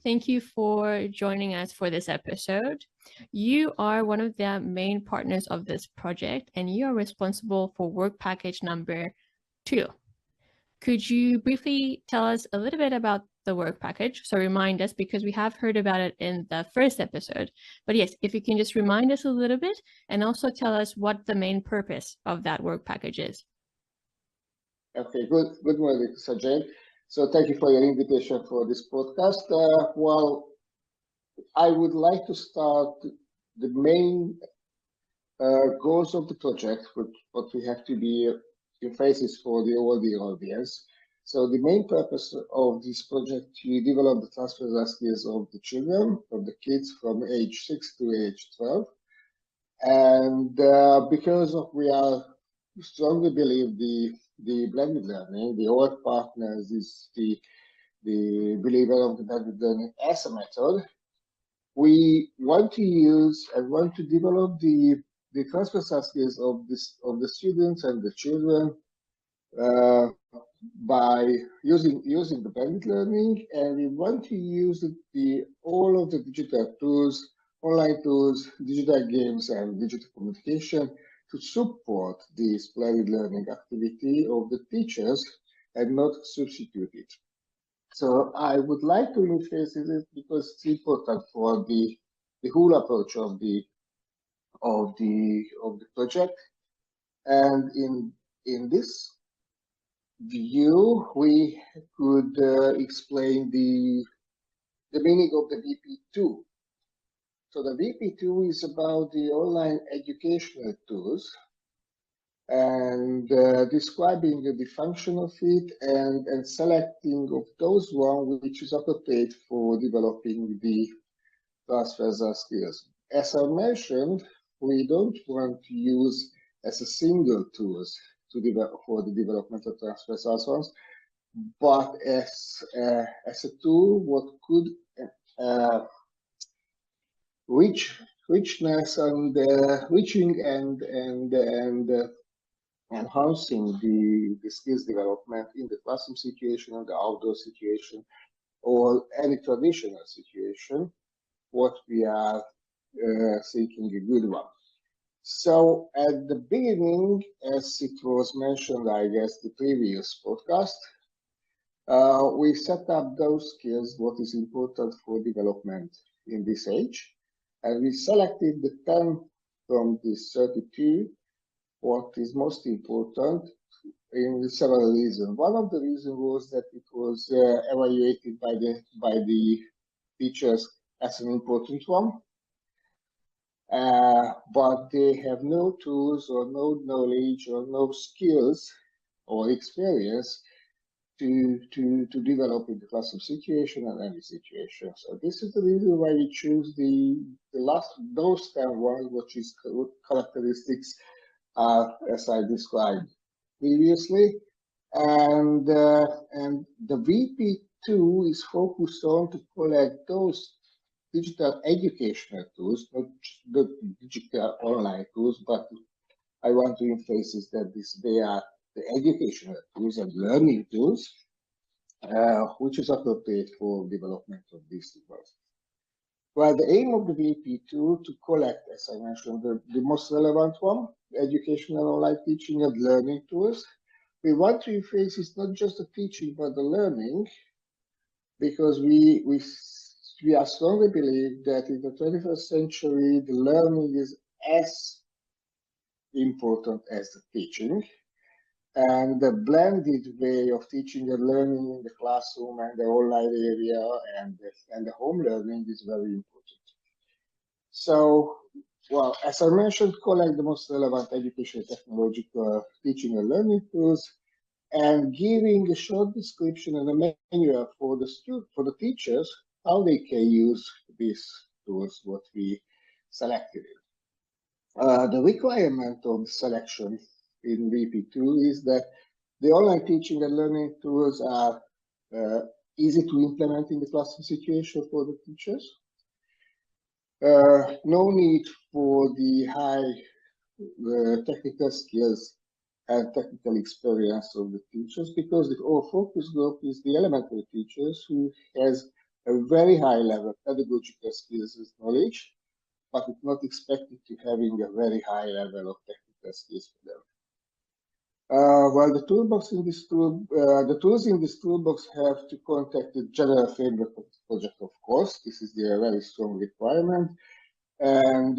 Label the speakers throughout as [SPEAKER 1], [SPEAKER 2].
[SPEAKER 1] Thank you for joining us for this episode. You are one of the main partners of this project, and you are responsible for work package number 2. Could you briefly tell us a little bit about the work package? So remind us, because we have heard about it in the first episode. But yes, if you can just remind us a little bit and also tell us what the main purpose of that work package is.
[SPEAKER 2] Okay, good morning, CJ. So thank you for your invitation for this podcast. Well, I would like to start the main goals of the project, what we have to be in phases for the audience. So the main purpose of this project to develop the transversal skills of the children, of the kids from age 6 to age 12. And because we are strongly believe the blended learning, the old partners is the believer of the blended learning as a method. We want to use and want to develop the transversal skills of the students and the children by using the blended learning, and we want to use all of the digital tools, online tools, digital games, and digital communication to support this blended learning activity of the teachers and not substitute it. So I would like to emphasize it because it's important for the whole approach of the project. And in this view, we could explain the meaning of the VP2. So the VP2 is about the online educational tools and describing the function of it and selecting of those one which is appropriate for developing the transversal skills. As I mentioned, we don't want to use as a single tools to develop for the development of transversal ones, but as a tool what could richness and reaching and enhancing the skills development in the classroom situation, or the outdoor situation, or any traditional situation, what we are seeking a good one. So at the beginning, as it was mentioned, I guess, the previous podcast, we set up those skills, what is important for development in this age. And we selected the 10 from this 32, what is most important in several reasons. One of the reasons was that it was evaluated by the teachers as an important one. But they have no tools or no knowledge or no skills or experience to develop in the classroom situation and any situation. So this is the reason why we choose those 10 ones, which is characteristics as I described previously. And the VP2 is focused on to collect those digital educational tools, not the digital online tools, but I want to emphasize that they are the educational tools and learning tools, which is appropriate for development of these devices. Well, the aim of the VP2 to collect, as I mentioned, the most relevant one, educational online teaching and learning tools. We want to emphasize not just the teaching, but the learning, because we are strongly believe that in the 21st century, the learning is as important as the teaching. And the blended way of teaching and learning in the classroom and the online area and the home learning is very important. So, well, as I mentioned, collect the most relevant educational technological teaching and learning tools, and giving a short description and a manual for the teachers how they can use these tools what we selected. The requirement of the selection in VP2 is that the online teaching and learning tools are easy to implement in the classroom situation for the teachers. No need for the high technical skills and technical experience of the teachers, because our focus group is the elementary teachers who has a very high level pedagogical skills and knowledge, but it's not expected to having a very high level of technical skills for them. While the tools in this toolbox have to contact the general framework of the project, of course. This is the very strong requirement, and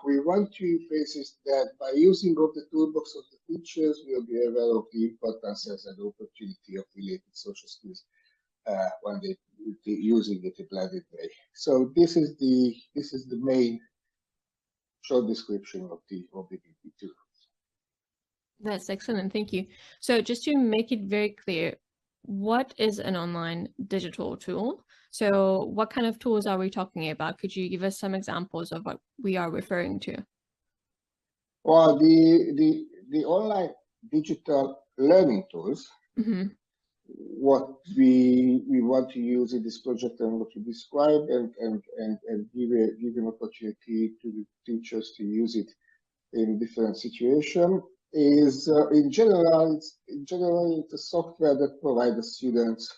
[SPEAKER 2] we want to face that by using of the toolbox of the teachers, we'll be aware of the importance and the opportunity of related social skills when they using it in a blended way. So this is the main short description of the BP2.
[SPEAKER 1] That's excellent, thank you. So just to make it very clear, what is an online digital tool? So what kind of tools are we talking about? Could you give us some examples of what we are referring to?
[SPEAKER 2] Well, the online digital learning tools, what we want to use in this project and what we describe and give an opportunity to the teachers to use it in different situations is in general it's a software that provides the students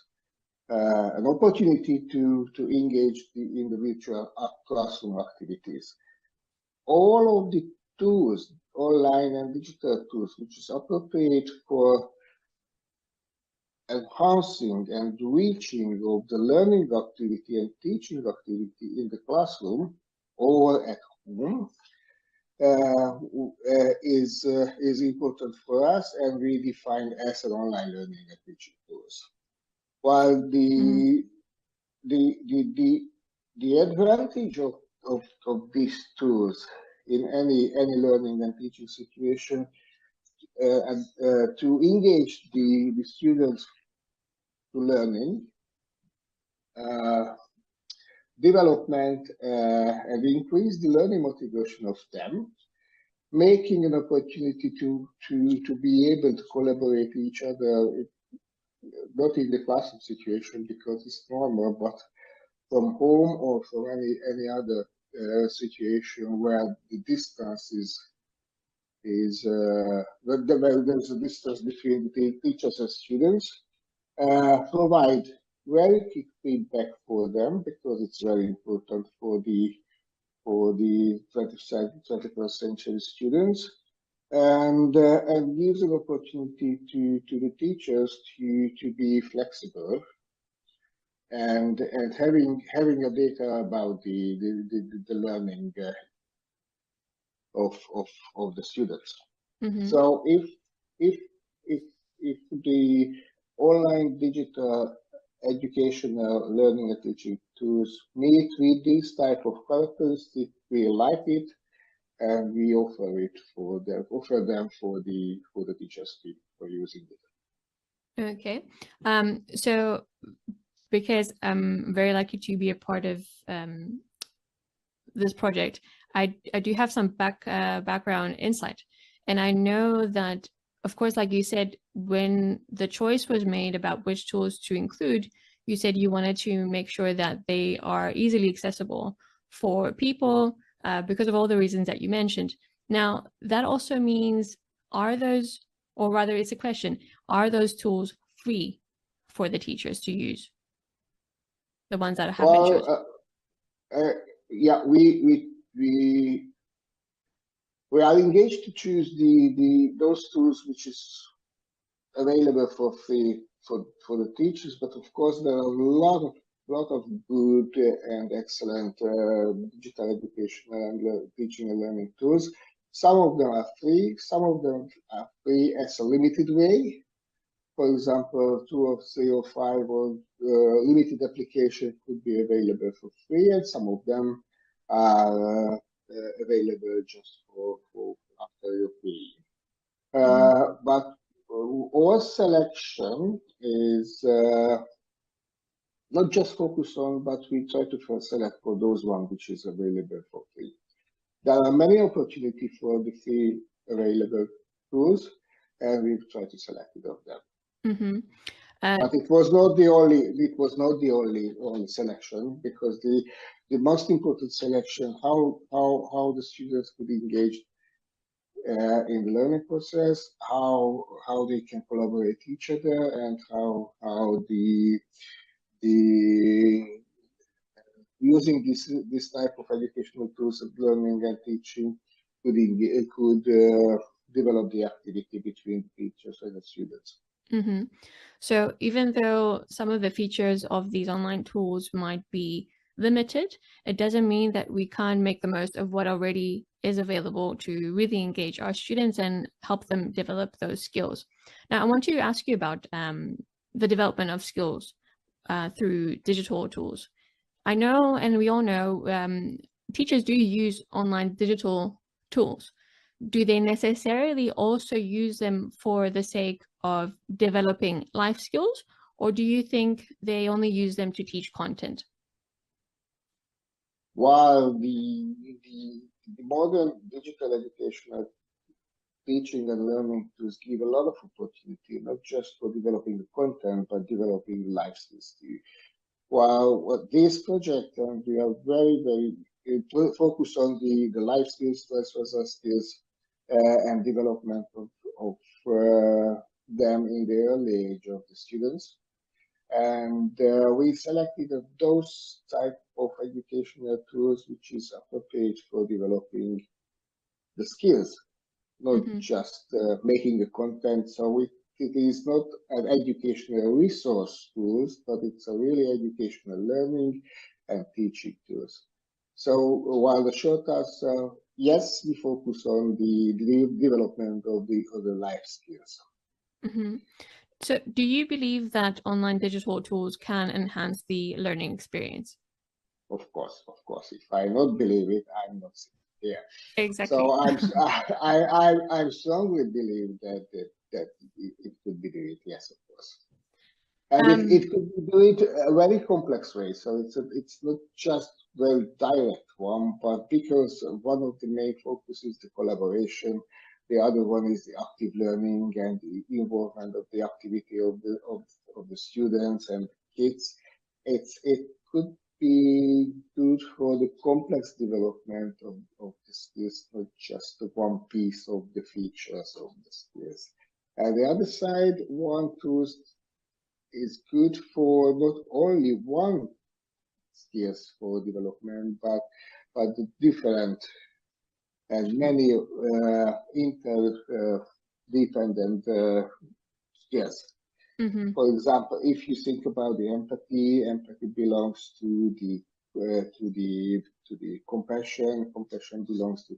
[SPEAKER 2] an opportunity to engage in the virtual classroom activities. All of the tools, online and digital tools, which is appropriate for enhancing and reaching of the learning activity and teaching activity in the classroom or at home, is important for us, and we define as an online learning and teaching tools. While the advantage of these tools in any learning and teaching situation to engage the students to learning, development, and increase the learning motivation of them, making an opportunity to be able to collaborate with each other, not in the classroom situation because it's normal, but from home or from any other situation where the distance there's a distance between the teachers and students, provide very quick feedback for them because it's very important for the 21st century students, and gives an opportunity to the teachers to be flexible and having a data about the learning of the students. So if the online digital educational learning and teaching tools meet with this type of characteristics, we like it, and we offer them for the teachers for using it.
[SPEAKER 1] Okay, so because I'm very lucky to be a part of this project, I do have some background insight, and I know that, of course, like you said, when the choice was made about which tools to include, you said you wanted to make sure that they are easily accessible for people because of all the reasons that you mentioned. Now, that also means, are those, or rather it's a question, are those tools free for the teachers to use? The ones that have been chosen?
[SPEAKER 2] Yeah, we are engaged to choose those tools which is available for free for the teachers, but of course there are a lot of good and excellent digital educational and teaching and learning tools. Some of them are free, some of them are free as a limited way. For example, 2 or 3 or 5 or limited application could be available for free, and some of them are available just for after your fee. But our selection is not just focused on, but we try to first select for those ones which is available for free. There are many opportunities for the free available tools, and we've tried to select it of them. But it was not the only selection, because the most important selection, how the students could engage in the learning process, how they can collaborate each other, and how the using this type of educational tools of learning and teaching could develop the activity between teachers and the students.
[SPEAKER 1] Mm-hmm. So even though some of the features of these online tools might be limited, it doesn't mean that we can't make the most of what already is available to really engage our students and help them develop those skills. Now, I want to ask you about the development of skills through digital tools. I know, and we all know, teachers do use online digital tools. Do they necessarily also use them for the sake of developing life skills, or do you think they only use them to teach content?
[SPEAKER 2] While the modern digital educational teaching and learning tools give a lot of opportunity, not just for developing the content, but developing life skills too. While this project, and we are very focused on the life skills, transversal skills, and development of them in the early age of the students. And we selected those type of educational tools which is appropriate for developing the skills, not just making the content. So it is not an educational resource tools, but it's a really educational learning and teaching tools. So while the short answer, yes, we focus on the development of the life skills.
[SPEAKER 1] Mm-hmm. So do you believe that online digital tools can enhance the learning experience?
[SPEAKER 2] Of course. If I not believe it, I'm not here.
[SPEAKER 1] Exactly.
[SPEAKER 2] So I strongly believe that it could be doing it. Yes, of course. And it could do it a very complex way. So it's not just very direct one, but because one of the main focus is the collaboration, the other one is the active learning and the involvement of the activity of the students and kids. It could be good for the complex development of the skills, not just the one piece of the features of the skills. And the other side, one tool is good for not only one skills for development, but the different and many interdependent skills.
[SPEAKER 1] Mm-hmm.
[SPEAKER 2] For example, if you think about the empathy belongs to the compassion belongs to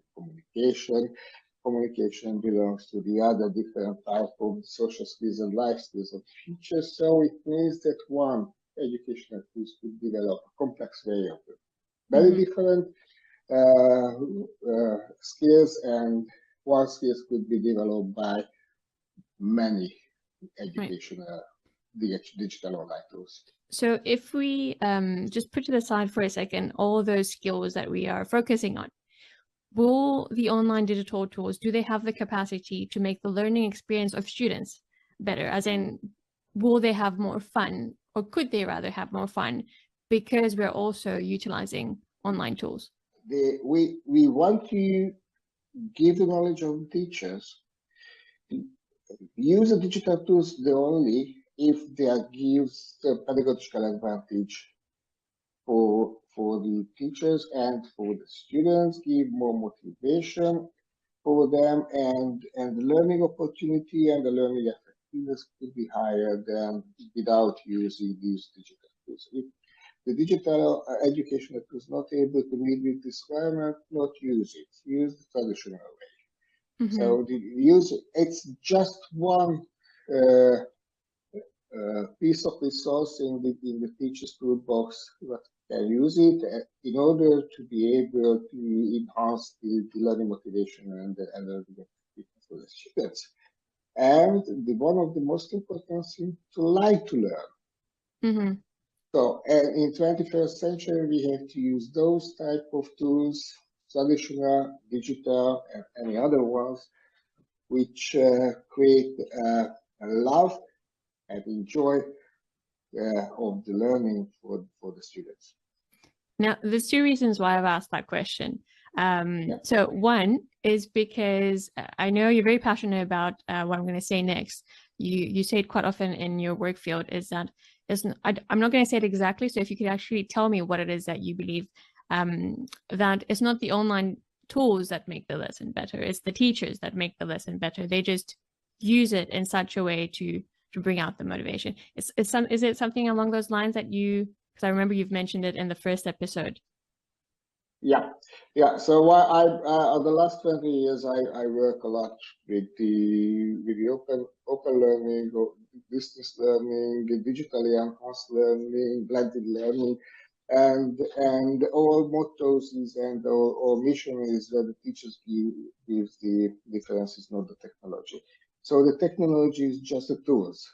[SPEAKER 2] communication belongs to the other different type of social skills and life skills of the future. So it means that one educational tools could develop a complex way of it. Very different skills, and one skills could be developed by many educational digital online tools.
[SPEAKER 1] So if we just put to the side for a second all those skills that we are focusing on, will the online digital tools, do they have the capacity to make the learning experience of students better? As in, will they have more fun, or could they rather have more fun because we're also utilizing online tools?
[SPEAKER 2] We want to give the knowledge of the teachers. Use the digital tools only if they gives the pedagogical advantage for the teachers and for the students, give more motivation for them, and the learning opportunity and the learning effectiveness could be higher than without using these digital tools. If the digital educational tools not able to meet with this requirement, not use it. Use the traditional way. So it's just one piece of resource in the teacher's toolbox that can use it in order to be able to enhance the learning motivation and the learning effectiveness for the students. And one of the most important things, to like to learn. So in 21st century, we have to use those type of tools, traditional, digital, and any other ones, which create a love and enjoy of the learning for the students.
[SPEAKER 1] Now, there's two reasons why I've asked that question. So one is because I know you're very passionate about what I'm going to say next. You say it quite often in your work field, is that I'm not going to say it exactly. So if you could actually tell me what it is that you believe, that it's not the online tools that make the lesson better. It's the teachers that make the lesson better. They just use it in such a way to bring out the motivation. Is it something along those lines that because I remember you've mentioned it in the first episode.
[SPEAKER 2] Yeah. So the last 20 years, I work a lot with the open learning, distance learning, digitally enhanced learning, blended learning, and our mottos is and our mission is that the teachers give the difference is not the technology. So the technology is just the tools.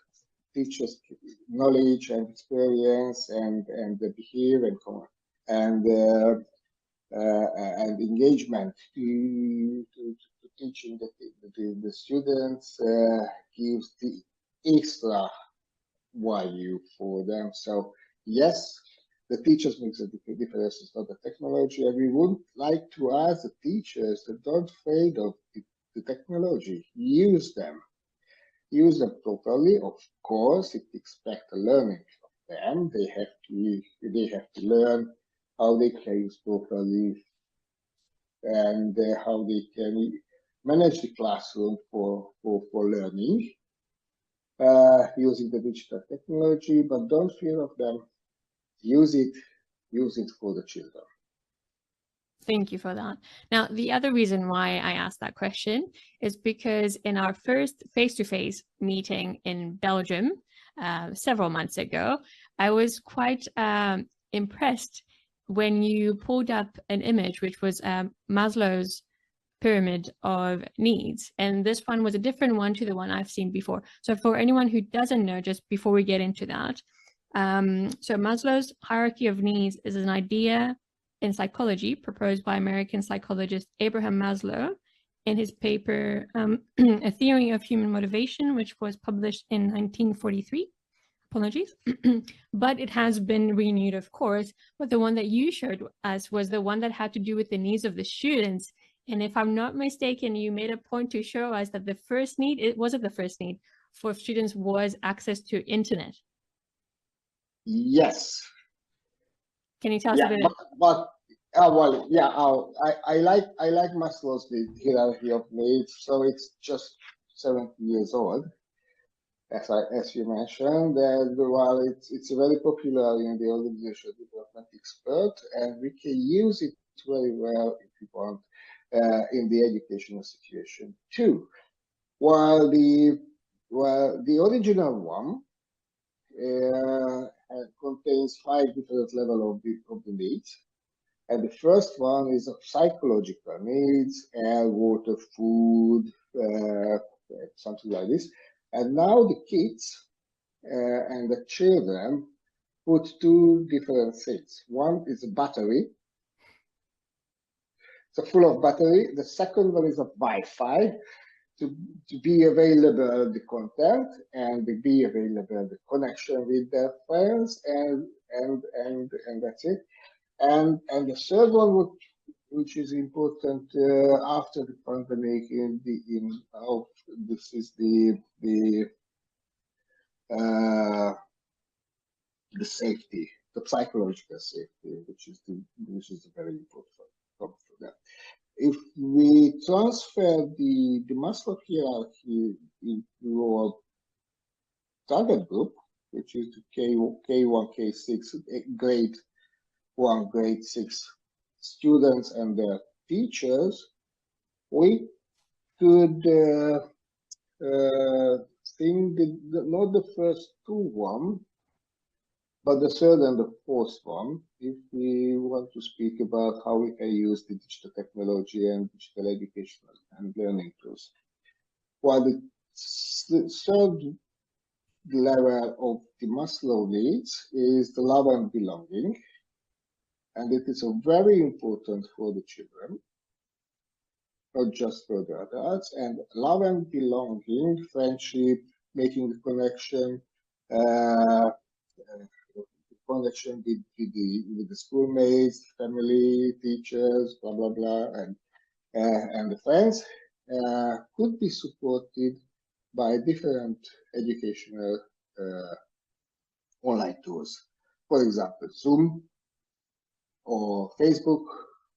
[SPEAKER 2] Teachers knowledge and experience and the behavior and engagement to teaching the students gives the extra value for them. So yes, the teachers make the difference, it's not the technology, and we would like to ask the teachers that don't afraid of the technology, use them properly. Of course, if you expect a learning from them, they have to learn how they can use properly and how they can manage the classroom for learning using the digital technology, but don't fear of them. Use it for the children.
[SPEAKER 1] Thank you for that. Now, the other reason why I asked that question is because in our first face-to-face meeting in Belgium several months ago, I was quite impressed when you pulled up an image, which was Maslow's pyramid of needs. And this one was a different one to the one I've seen before. So for anyone who doesn't know, just before we get into that, so Maslow's hierarchy of needs is an idea in psychology proposed by American psychologist Abraham Maslow in his paper, A Theory of Human Motivation, which was published in 1943. Apologies. But it has been renewed, of course. But the one that you showed us was the one that had to do with the needs of the students. And if I'm not mistaken, you made a point to show us that the first need, the first need for students was access to internet.
[SPEAKER 2] Yes.
[SPEAKER 1] Can you tell us a bit?
[SPEAKER 2] I like Maslow's hierarchy of needs. So it's just 70 years old, as you mentioned. While it's very popular in the organizational development expert, and we can use it very well if you want in the educational situation too. While the original one contains 5 different levels of the needs. And the first one is of psychological needs, air, water, food, something like this. And now the kids and the children put 2 different things. One is a battery. So full of battery. The second one is a Wi-Fi. To be available the content and to be available the connection with their friends and that's it. And the third one, which is important after the pandemic, this is the safety, the psychological safety, which is very important for them. If we transfer the Maslow hierarchy into our target group, which is the K1, K6, grade 1, grade 6 students and their teachers, we could think not the first 2 but the third and the fourth one, if we want to speak about how we can use the digital technology and digital education and learning tools. While the third level of the Maslow needs is the love and belonging, and it is very important for the children, not just for the adults. And love and belonging, friendship, making the connection, connection with the schoolmates, family, teachers, blah blah blah, and the friends could be supported by different educational online tools. For example, Zoom or Facebook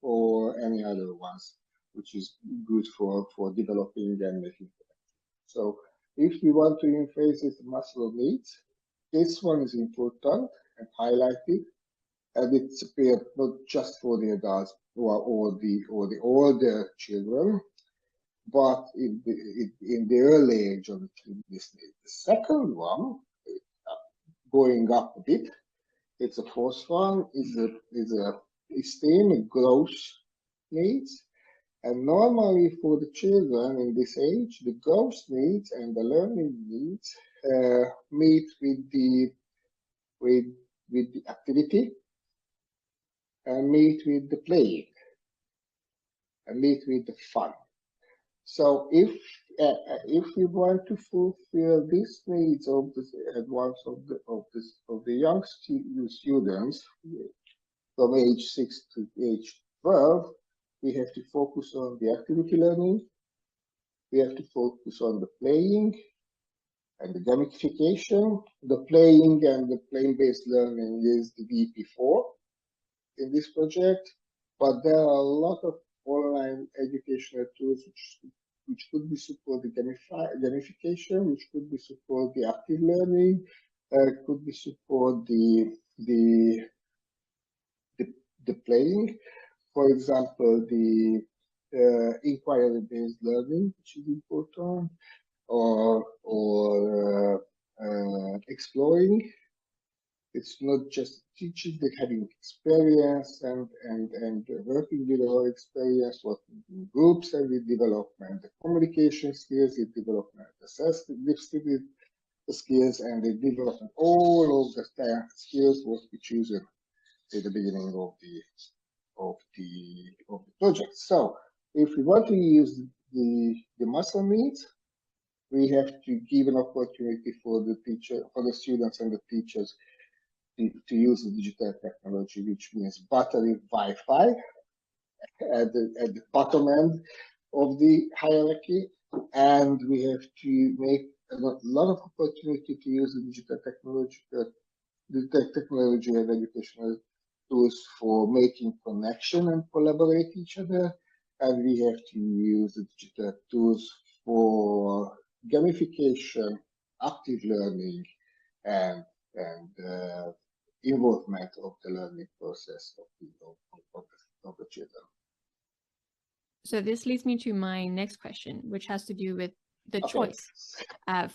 [SPEAKER 2] or any other ones, which is good for developing and making connections. So if we want to emphasize the Maslow needs, this one is important and highlighted, and it's appeared not just for the adults or the older children, but in the early age of this need. The second one, going up a bit, it's a fourth one, is a esteem growth needs. And normally for the children in this age, the growth needs and the learning needs meet with the activity and meet with the playing and meet with the fun. So if we want to fulfill these needs of the young students from age 6 to age 12, we have to focus on the activity learning. We have to focus on the playing and the gamification. The playing and the playing-based learning is the VP4 in this project, but there are a lot of online educational tools which could be support the gamification, which could be support the active learning, could be support the playing. For example, the inquiry-based learning, which is important, or exploring. It's not just teaching, they're having experience and working with our experience, working in groups and with development, the communication skills, the development, the self-distributed skills, and the development all of the skills was be chosen at the beginning of the project. So if we want to use the muscle needs, we have to give an opportunity for the students and the teachers to use the digital technology, which means battery Wi-Fi at the bottom end of the hierarchy, and we have to make a lot of opportunity to use the digital technology and educational tools for making connection and collaborate each other, and we have to use the digital tools for gamification, active learning, and involvement of the learning process of the children.
[SPEAKER 1] So this leads me to my next question, which has to do with the choice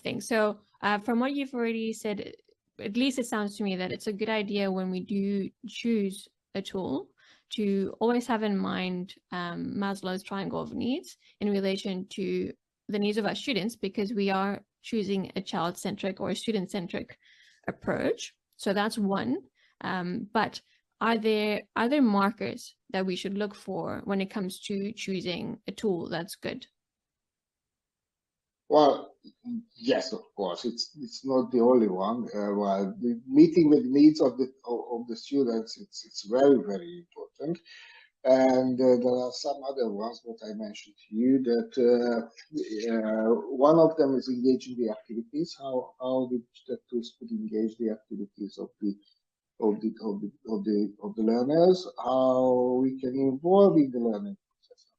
[SPEAKER 1] thing. So from what you've already said, at least it sounds to me that it's a good idea when we do choose a tool to always have in mind Maslow's triangle of needs in relation to the needs of our students, because we are choosing a child-centric or a student-centric approach. So that's one. But are there markers that we should look for when it comes to choosing a tool that's good?
[SPEAKER 2] Well, yes, of course. It's not the only one. Well, the meeting with the needs of the students, it's very, very important. And there are some other ones that I mentioned to you that one of them is engaging the activities, how the tools could engage the activities of the learners, how we can involve in the learning process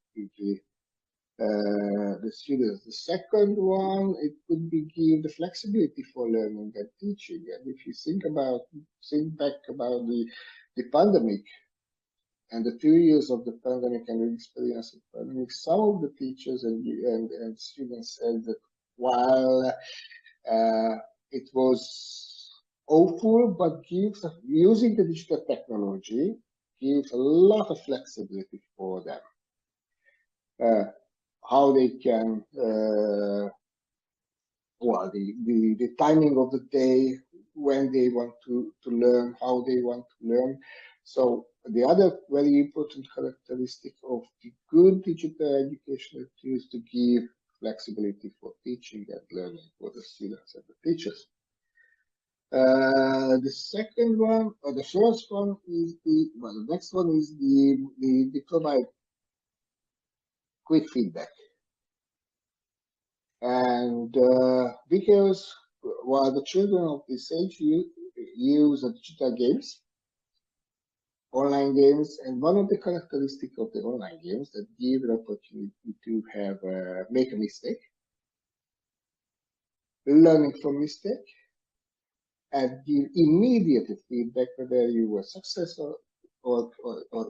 [SPEAKER 2] the students. The second one, it could be give the flexibility for learning and teaching. And if you think back about the pandemic and the 2 years of the pandemic and the experience of the pandemic, some of the teachers and students said that while it was awful, but using the digital technology gives a lot of flexibility for them. How they can, well, the timing of the day, when they want to learn, how they want to learn. So the other very important characteristic of the good digital educational tools to give flexibility for teaching and learning for the students and the teachers. The second one, or the first one is the next one is the provide quick feedback. And because while the children of this age use digital games, online games, and one of the characteristics of the online games that give an opportunity to have make a mistake, learning from mistake, and give immediate feedback whether you were successful or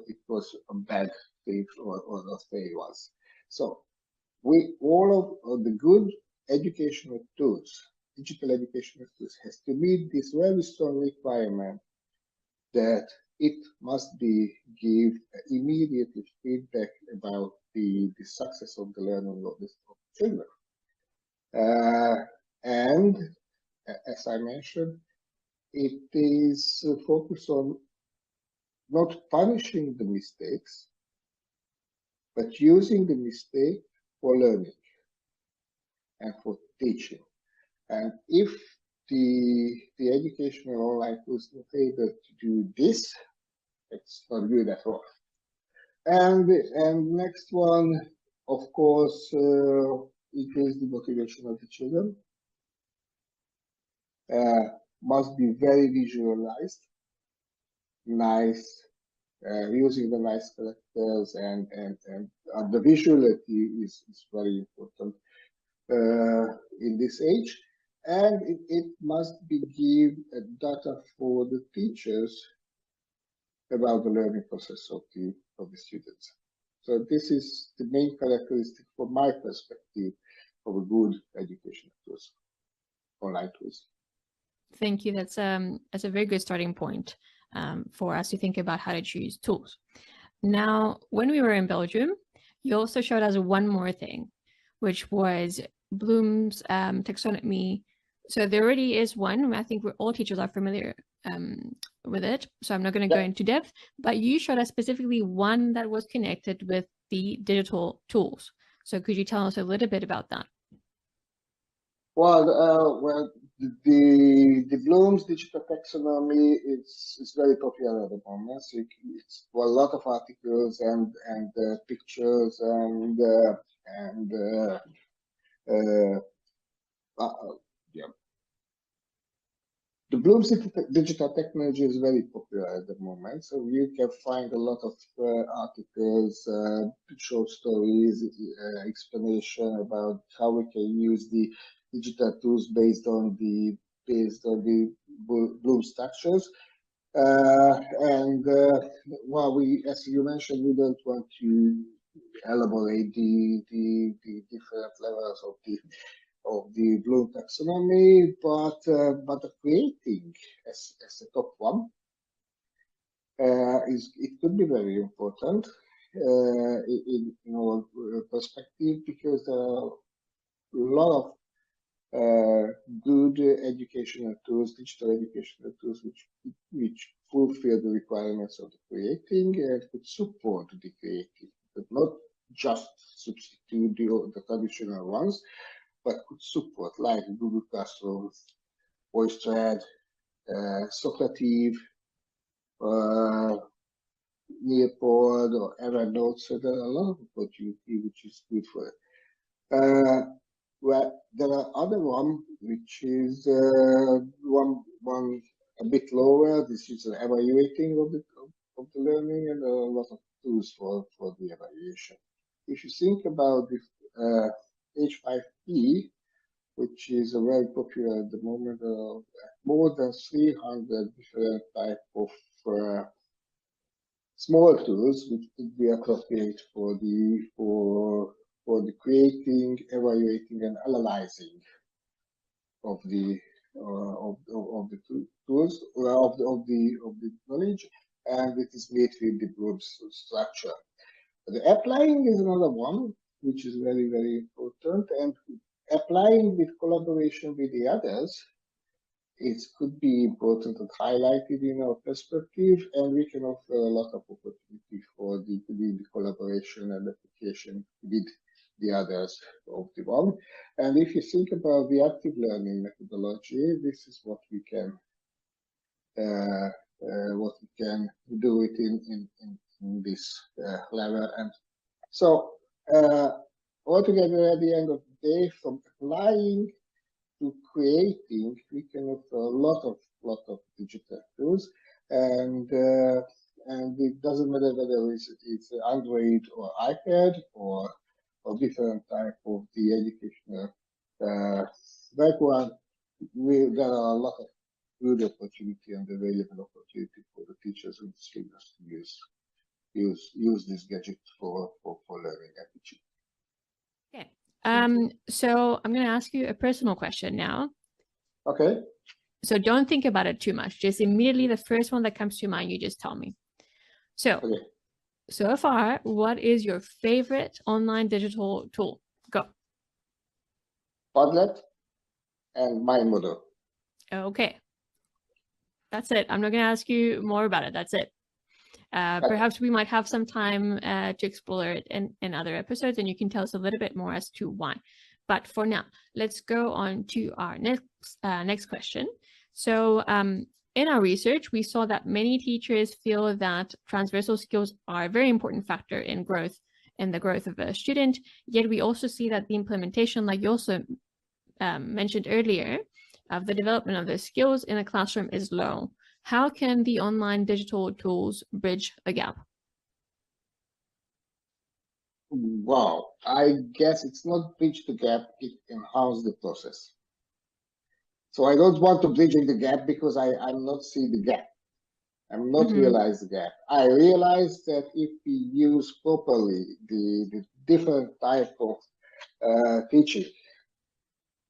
[SPEAKER 2] it was a bad thing or a fail was. So all of the good educational tools, digital educational tools, has to meet this very strong requirement that it must be give immediate feedback about the success of the learning of the children. And as I mentioned, it is focused on not punishing the mistakes, but using the mistake for learning and for teaching. And if the educational online tools not able to do this, it's not good at all. And next one, of course, increase the motivation of the children. Must be very visualized, nice, using the nice characters, and the visuality is very important in this age. And it must be give data for the teachers about the learning process of the students. So this is the main characteristic from my perspective of a good educational tools, online tools.
[SPEAKER 1] Thank you. That's a very good starting point for us to think about how to choose tools. Now, when we were in Belgium, you also showed us one more thing, which was Bloom's taxonomy. So there already is one. I think all teachers are familiar with it, so I'm not going to go into depth, but you showed us specifically one that was connected with the digital tools. So could you tell us a little bit about that?
[SPEAKER 2] Well, the Bloom's digital taxonomy is very popular at the moment. So it's a lot of articles and pictures and yeah. The Bloom's digital technology is very popular at the moment, so you can find a lot of articles, short stories, explanation about how we can use the digital tools based on the Bloom structures. While we, as you mentioned, we don't want to elaborate the different levels of the Bloom taxonomy, but the creating as a top one it could be very important in our perspective, because there are a lot of good educational tools, digital educational tools, which fulfill the requirements of the creating and could support the creating, but not just substitute the traditional ones, but could support, like Google Classroom, VoiceThread, Socrative, Nearpod, or Evernote. So there are a lot of opportunity which is good for it. Well, there are other one which is one a bit lower. This is an evaluating of the learning, and there are a lot of tools for the evaluation. If you think about the H5P, which is a very popular at the moment, more than 300 different type of small tools which could be appropriate for the creating, evaluating, and analyzing of the tools of the knowledge, and it is made with the Bloom structure. The applying is another one which is very, very important, and applying with collaboration with the others, it could be important and highlighted in our perspective, and we can offer a lot of opportunity for the collaboration and application with the others of the one. And if you think about the active learning methodology, this is what we can what we can do it in this level. And so altogether, at the end of the day, from applying to creating, we can offer a lot of digital tools, and it doesn't matter whether it's Android or iPad or different type of the educational background. There are a lot of good opportunity and available opportunity for the teachers and students to use this gadget for learning and teaching.
[SPEAKER 1] Okay. So I'm going to ask you a personal question now.
[SPEAKER 2] Okay.
[SPEAKER 1] So don't think about it too much. Just immediately the first one that comes to mind, you just tell me. So, okay. So far, what is your favorite online digital tool? Go.
[SPEAKER 2] Padlet and MindModel.
[SPEAKER 1] Okay. That's it. I'm not going to ask you more about it. That's it. Perhaps we might have some time to explore it in other episodes, and you can tell us a little bit more as to why. But for now, let's go on to our next question. So in our research, we saw that many teachers feel that transversal skills are a very important factor in the growth of a student. Yet we also see that the implementation, like you also mentioned earlier, of the development of those skills in a classroom is low. How can the online digital tools bridge the gap?
[SPEAKER 2] Wow, I guess it's not bridge the gap, it enhances the process. So I don't want to bridge the gap because I'm not seeing the gap. I'm not realize the gap. I realize that if we use properly the different type of teaching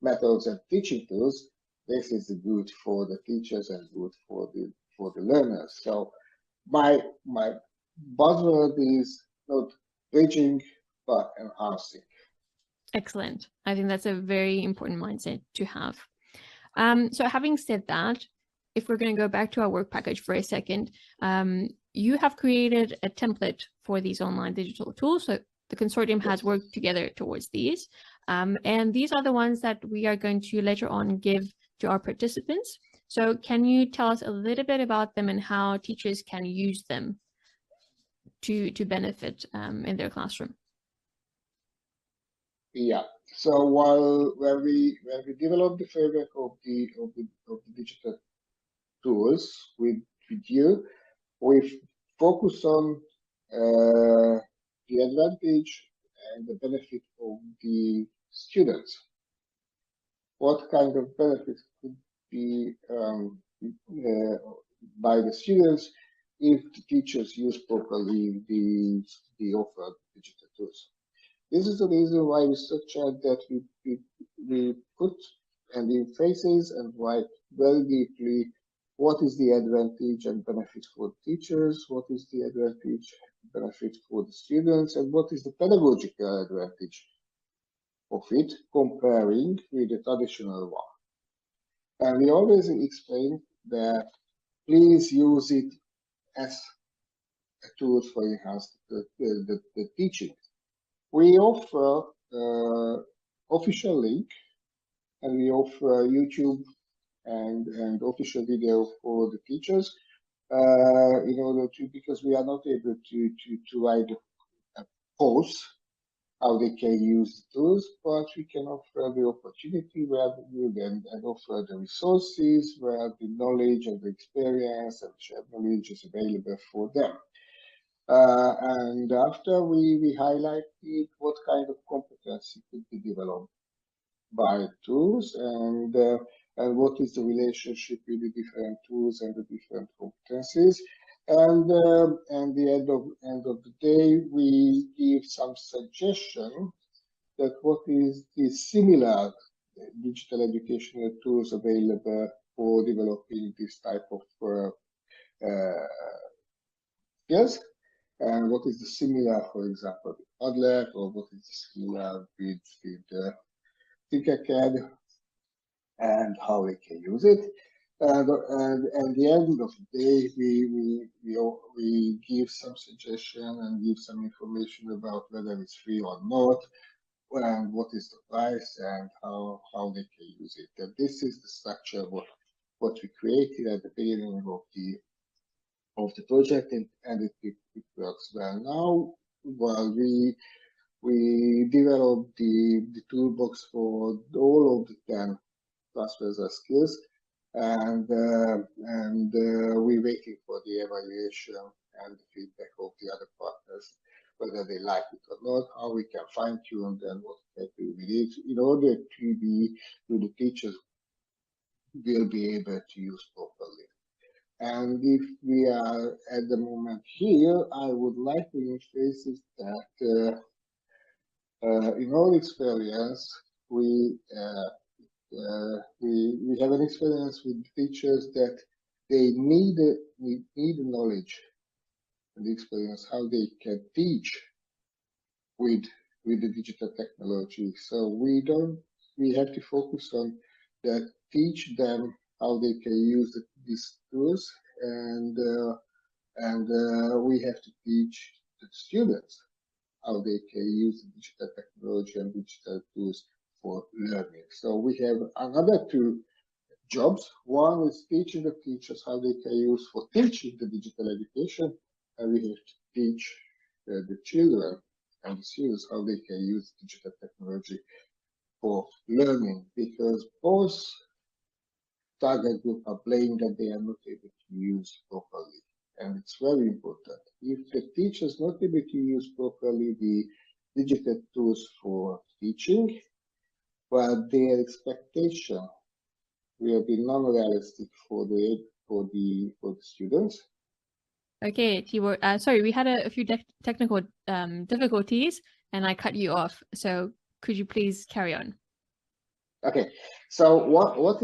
[SPEAKER 2] methods and teaching tools, this is good for the teachers and good for the learners. So my buzzword is not bridging but enhancing.
[SPEAKER 1] Excellent. I think that's a very important mindset to have. So having said that, if we're going to go back to our work package for a second, you have created a template for these online digital tools. So the consortium has worked together towards these. And these are the ones that we are going to later on give to our participants. So can you tell us a little bit about them and how teachers can use them to benefit in their classroom?
[SPEAKER 2] Yeah. So when we develop the framework of the digital tools with you, we focus on the advantage and the benefit of the students. What kind of benefits could be by the students if the teachers use properly the offered digital tools? This is the reason why we structured that we put and in phases and write very deeply what is the advantage and benefit for teachers, what is the advantage and benefit for the students, and what is the pedagogical advantage of it comparing with the traditional one. And we always explain that please use it as a tool for enhancing the teaching. We offer official link, and we offer YouTube and official video for the teachers in order to, because we are not able to write a post how they can use the tools, but we can offer the opportunity where you then offer the resources, where the knowledge and the experience and shared knowledge is available for them. And after we highlighted what kind of competency could be developed by tools and what is the relationship with the different tools and the different competencies. And at the end of the day, we give some suggestion that what is the similar digital educational tools available for developing this type of skills. And what is the similar, for example, with Padlet, or what is the similar with Tinkercad, and how we can use it. And at the end of the day, we give some suggestion and give some information about whether it's free or not, and what is the price and how they can use it. And this is the structure of what we created at the beginning of the project, and it works well. Now, well, we developed the toolbox for all of the 10 transversal skills, and we're waiting for the evaluation and the feedback of the other partners, whether they like it or not, how we can fine tune and what we can do with it in order to the teachers will be able to use properly. And if we are at the moment here, I would like to emphasize that in our experience, we have an experience with teachers that they need knowledge and experience how they can teach with the digital technology. So we have to focus on that, teach them how they can use these tools, and we have to teach the students how they can use digital technology and digital tools for learning. So we have another 2 jobs. One is teaching the teachers how they can use for teaching the digital education, and we have to teach the children and the students how they can use digital technology for learning, because both target group are blamed that they are not able to use properly. And it's very important. If the teacher is not able to use properly the digital tools for teaching, but their expectation will be non-realistic for the students.
[SPEAKER 1] Okay, Tibor, sorry, we had a few technical difficulties and I cut you off. So could you please carry on?
[SPEAKER 2] Okay, so what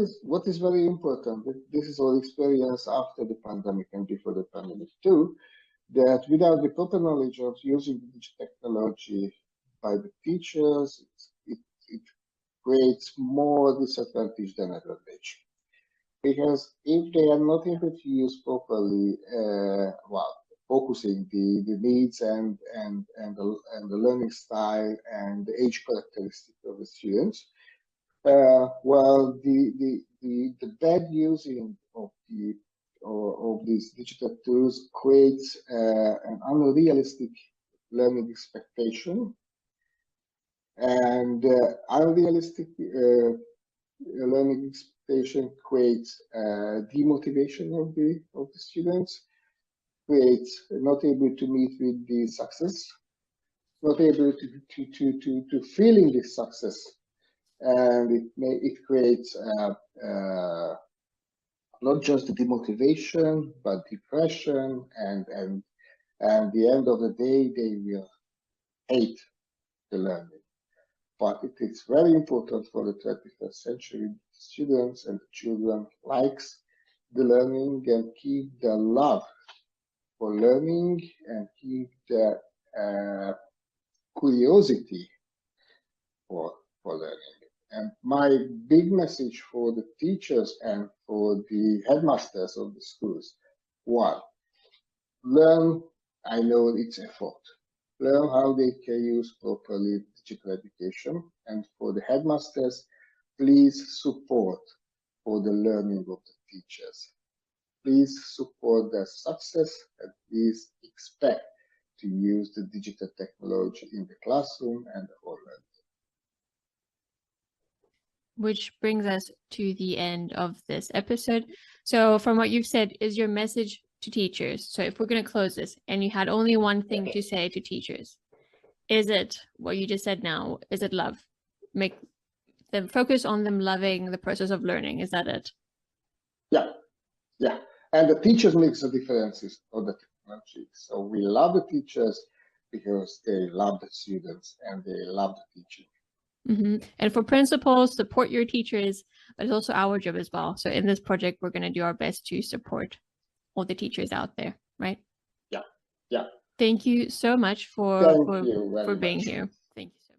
[SPEAKER 2] is very important, this is our experience after the pandemic and before the pandemic too, that without the proper knowledge of using digital technology by the teachers, it creates more disadvantage than advantage. Because if they are not able to use properly, focusing the needs and the learning style and the age characteristic of the students, the bad using of these digital tools creates an unrealistic learning expectation, and unrealistic learning expectation creates demotivation of the students, creates not able to meet with the success, not able to feeling this success, and it creates not just the demotivation but depression, and at the end of the day they will hate the learning. But it is very important for the 21st century students and the children likes the learning and keep the love for learning and keep the curiosity for learning. And my big message for the teachers and for the headmasters of the schools: 1, learn. I know it's effort. Learn how they can use properly digital education, and for the headmasters, please support for the learning of the teachers. Please support their success, and please expect to use the digital technology in the classroom and the whole learning.
[SPEAKER 1] Which brings us to the end of this episode. So from what you've said, is your message to teachers? So if we're going to close this and you had only one thing to say to teachers, is it what you just said now? Is it love? Make them focus on them loving the process of learning. Is that it?
[SPEAKER 2] Yeah. And the teachers makes the differences of the technology. So we love the teachers because they love the students and they love the teaching.
[SPEAKER 1] Mm-hmm. And for principals, support your teachers, but it's also our job as well. So in this project, we're going to do our best to support all the teachers out there, right?
[SPEAKER 2] Yeah.
[SPEAKER 1] Thank you so much for being here. Thank you.